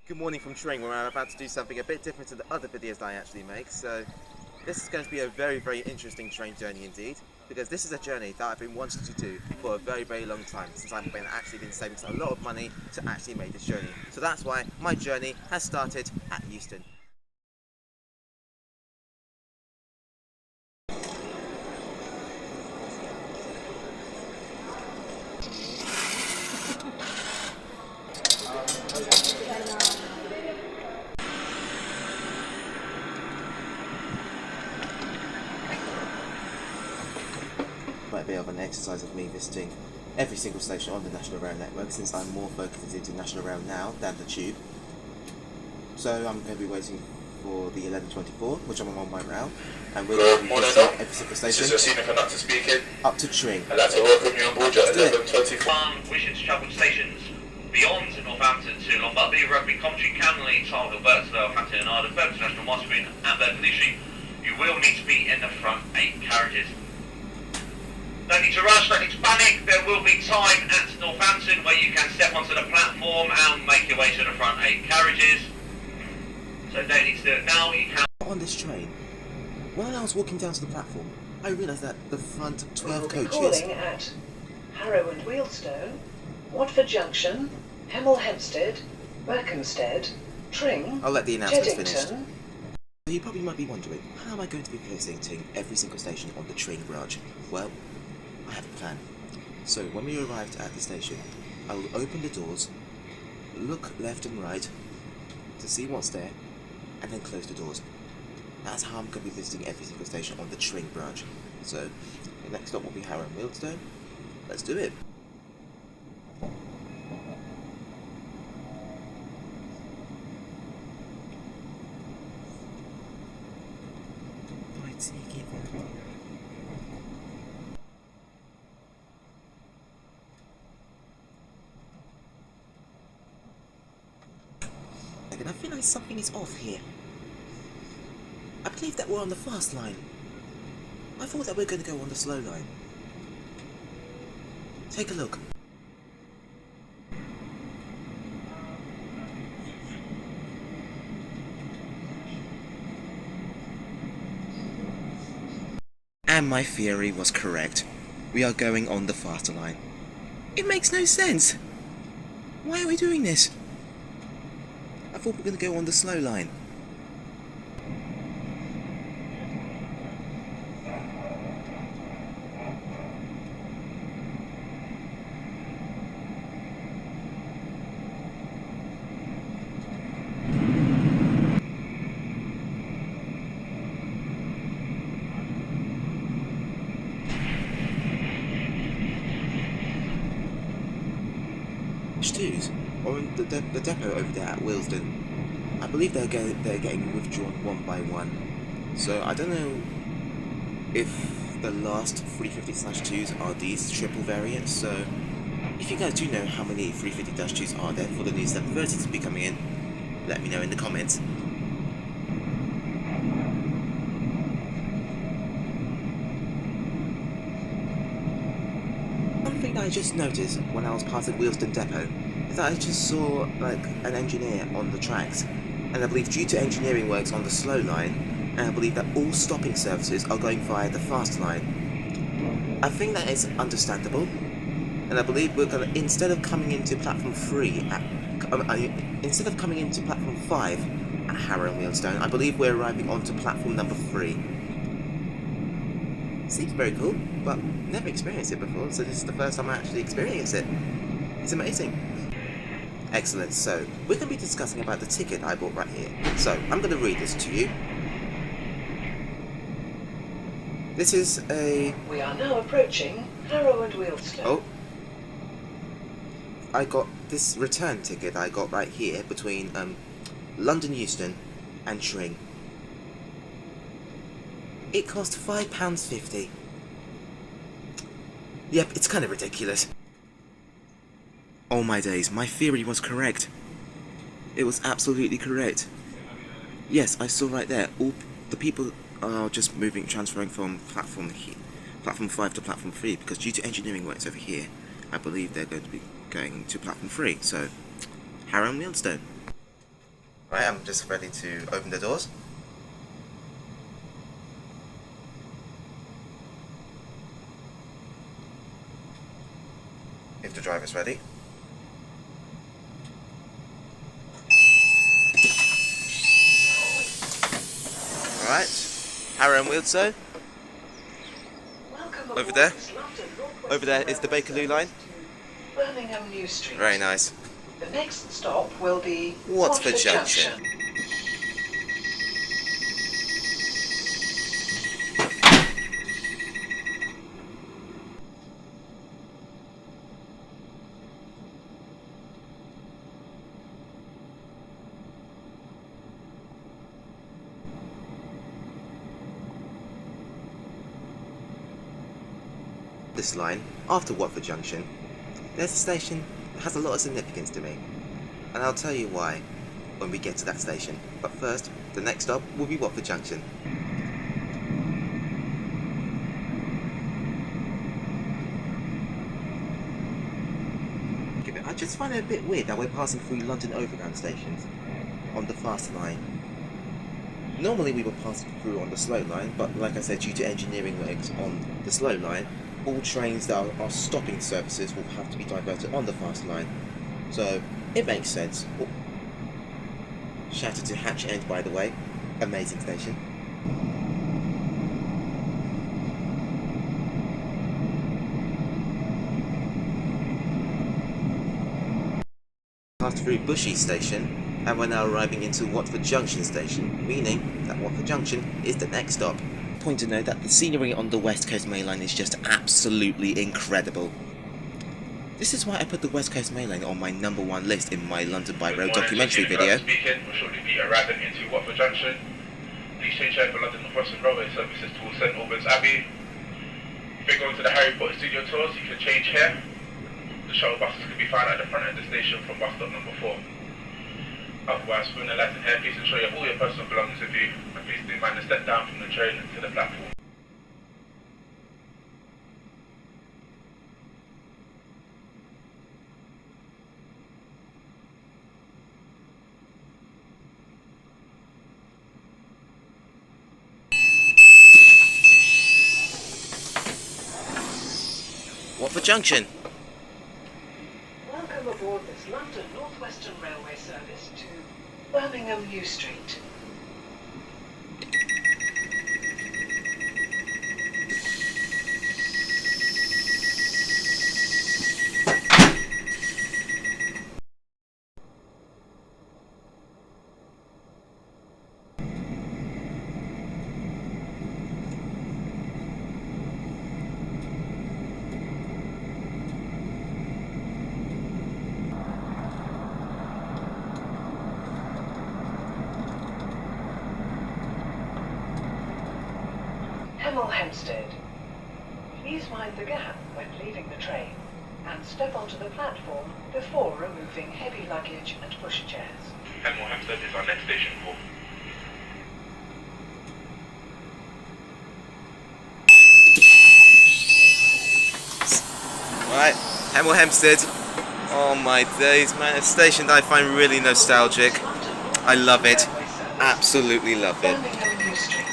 Good morning from Tring, where I'm about to do something a bit different to the other videos that I actually make. So this is going to be a very interesting train journey indeed, because this is a journey that I've been wanting to do for a very long time, since I've actually been saving a lot of money to actually make this journey. So that's why my journey has started at Euston. Quite a bit of an exercise of me visiting every single station on the National Rail network, since I'm more focused into National Rail now than the Tube. So I'm going to be waiting for the 11:24, which I'm on my route, and we're going to be visiting every single station. This is your senior conductor speaking. Up to Tring. I'd like to welcome you on board your 11:24. Wishing to travel to stations beyond Northampton to Longbuckby, Rugby, Coventry, Camberley, Tarlehill, Birksville, Hampton and Ardent, Birmingham National, Moss Green and Berkeley. You will need to be in the front 8 carriages. Don't need to rush, don't need to panic. There will be time at Northampton where you can step onto the platform and make your way to the front 8 carriages. So don't need to do it now, you can. On this train, while I was walking down to the platform, I realised that the front 12 coaches... calling at Harrow and Wealdstone, Watford Junction, Hemel Hempstead, Berkhamsted, Tring, I'll let the announcements finish. Cheddington. You probably might be wondering, how am I going to be visiting every single station on the Tring branch? Well, I have a plan. So when we arrived at the station, I will open the doors, look left and right to see what's there, and then close the doors. That's how I'm going to be visiting every single station on the Tring branch. So, the next stop will be Harrow and Wealdstone. Let's do it! And I feel like something is off here. I believe that we're on the fast line. I thought that we're going to go on the slow line. Take a look. And my theory was correct. We are going on the faster line. It makes no sense. Why are we doing this? I thought we were going to go on the slow line. Twos, or in the depot over there at Wealdstone, I believe they're getting withdrawn one by one. So I don't know if the last 350/2s are these triple variants. So if you guys do know how many 350-2s are there for the new 730s to be coming in, let me know in the comments. One thing that I just noticed when I was passing Wealdstone Depot is that I just saw like an engineer on the tracks, and I believe due to engineering works on the slow line, and I believe that all stopping services are going via the fast line. I think that is understandable, and I believe we're gonna, instead of coming into platform 3 at, instead of coming into platform 5 at Harrow and Wealdstone, I believe we're arriving onto platform number 3. Seems very cool, but never experienced it before, so this is the first time I actually experienced it. It's amazing. Excellent, so we're going to be discussing about the ticket I bought right here. So, I'm going to read this to you. This is a... We are now approaching Harrow and Wealdstone. Oh. I got this return ticket I got right here between London Euston and Tring. It cost £5.50. Yep, it's kind of ridiculous. Oh my days, my theory was correct. It was absolutely correct. Yes, I saw right there, all the people are just transferring from platform 5 to platform 3, because due to engineering works over here, I believe they're going to be going to platform 3, so Harrow and Wealdstone. Right, I'm just ready to open the doors. If the driver's ready. Alright, Harrow and Wealdstone. Over there. Over there is the Bakerloo line. Birmingham New Street. Very nice. The next stop will be Watford Junction. This line, after Watford Junction, there's a station that has a lot of significance to me. And I'll tell you why when we get to that station. But first, the next stop will be Watford Junction. I just find it a bit weird that we're passing through London Overground stations on the fast line. Normally we would pass through on the slow line, but like I said, due to engineering works on the slow line, all trains that are stopping services will have to be diverted on the fast line. So it makes sense. Oh. Shout out to Hatch End, by the way. Amazing station. Passed through Bushy Station, and we're now arriving into Watford Junction Station, meaning that Watford Junction is the next stop. Point to note that the scenery on the West Coast Main Line is just absolutely incredible. This is why I put the West Coast Main Line on my #1 list in my London by Road documentary video. Speaking, we'll shortly be arriving into Watford Junction. Please change over London Northwestern Railway services towards St Albans Abbey. If you're going to the Harry Potter studio tours, you can change here. The shuttle buses can be found at the front end of the station from bus stop number 4. Otherwise, when the lights in here, please ensure you have all your personal belongings with you, and please do mind to step down from the train to the platform. Watford Junction. Welcome aboard this London Northwestern Railway service to Birmingham New Street. Hemel Hempstead. Please mind the gap when leaving the train and step onto the platform before removing heavy luggage and pushchairs. Hemel Hempstead is our next station call. Right, Hemel Hempstead. Oh my days, man, a station that I find really nostalgic. I love it. Absolutely love it. Birmingham New Street.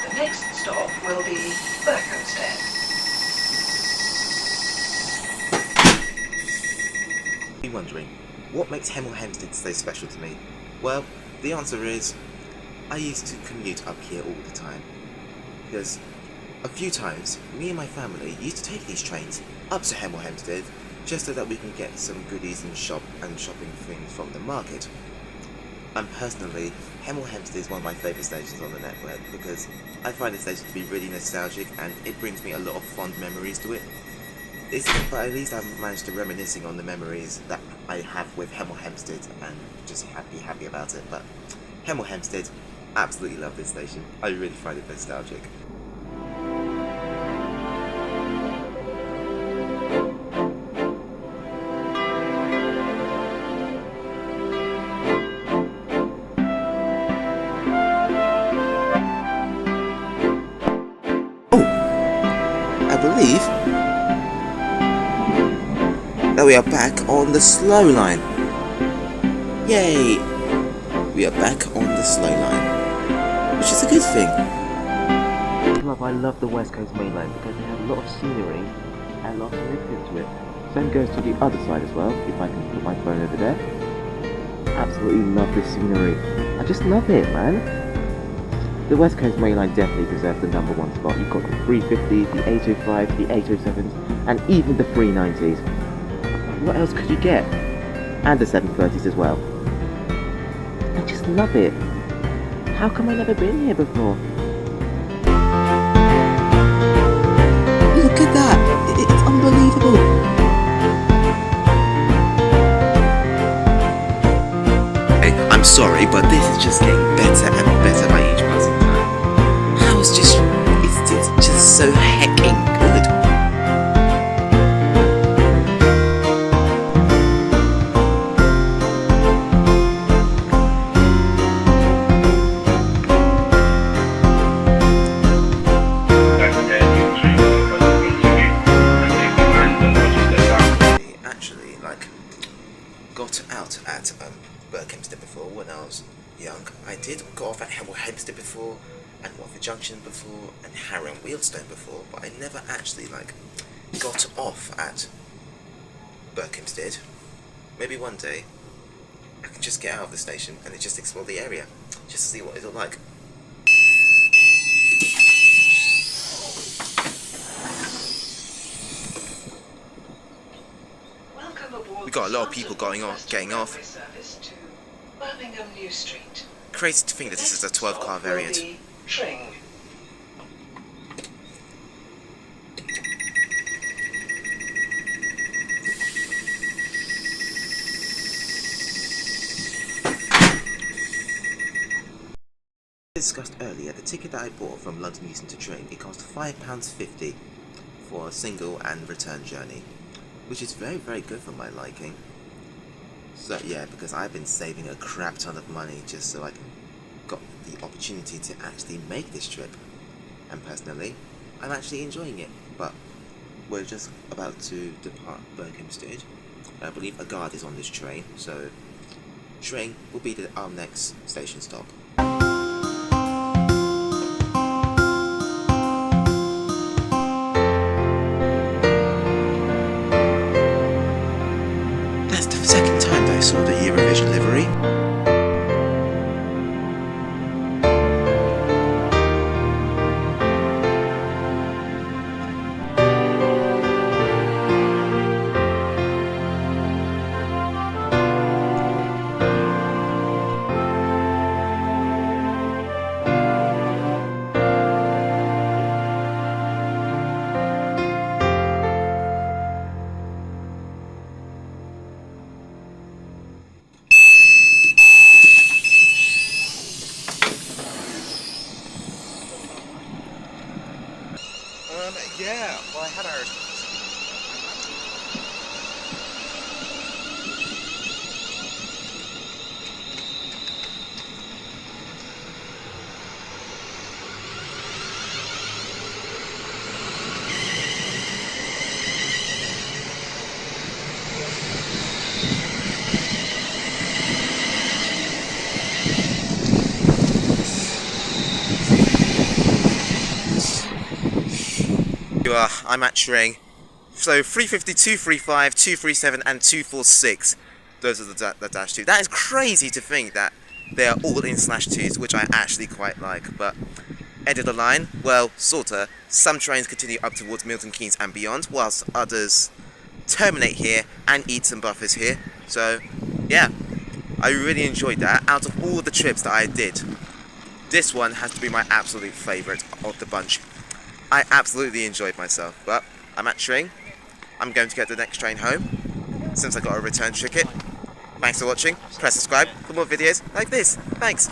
The next stop will be Berkhamsted. You're wondering, what makes Hemel Hempstead so special to me? Well, the answer is, I used to commute up here all the time. Because a few times, me and my family used to take these trains up to Hemel Hempstead just so that we can get some goodies and shopping things from the market. And personally, Hemel Hempstead is one of my favourite stations on the network because I find the station to be really nostalgic and it brings me a lot of fond memories to it. But at least I've managed to reminiscing on the memories that I have with Hemel Hempstead and just happy about it. But Hemel Hempstead, absolutely love this station. I really find it nostalgic. I believe that we are back on the slow line. Yay! we are back on the slow line, which is a good thing. I love the West Coast main line because they have a lot of scenery and a lot of significance to it. Same goes to the other side as well, if I can put my phone over there. Absolutely love this scenery. I just love it, man. The West Coast main line definitely deserves the #1 spot. You've got the 350, the 805, the 807s, and even the 390s. What else could you get? And the 730s as well. I just love it. How come I've never been here before? Look at that! It's unbelievable! I'm sorry, but this is just getting better and better by each passing time. How it's just so hecking good. Actually, got out at Hempstead before when I was young. I did go off at Hempstead before, and Watford Junction before, and Harrow and Wealdstone before, but I never actually got off at Berkhamsted. Maybe one day I can just get out of the station and just explore the area, just to see what it'll like. We got a lot of people getting off. Birmingham New Street. Crazy to think that this is a 12-car variant. Tring. Discussed earlier, the ticket that I bought from London Euston to Tring, it cost £5.50 for a single and return journey, which is very, very good for my liking. So yeah, because I've been saving a crap ton of money just so I got the opportunity to actually make this trip. And personally, I'm actually enjoying it. But we're just about to depart Berkhamsted. I believe a guard is on this train, so Tring will be our next station stop. That's the second time that I saw the Eurovision livery. Yeah, well, I had our... I'm at Tring. So 350, 235, 237 and 246. Those are the dash 2. That is crazy to think that they are all in /2s, which I actually quite like. But end of the line, well, sorta. Some trains continue up towards Milton Keynes and beyond, whilst others terminate here and eat some buffers here. So yeah, I really enjoyed that. Out of all the trips that I did, this one has to be my absolute favourite of the bunch. I absolutely enjoyed myself, but I'm at Tring. I'm going to get the next train home, since I got a return ticket. Thanks for watching. Press subscribe for more videos like this. Thanks.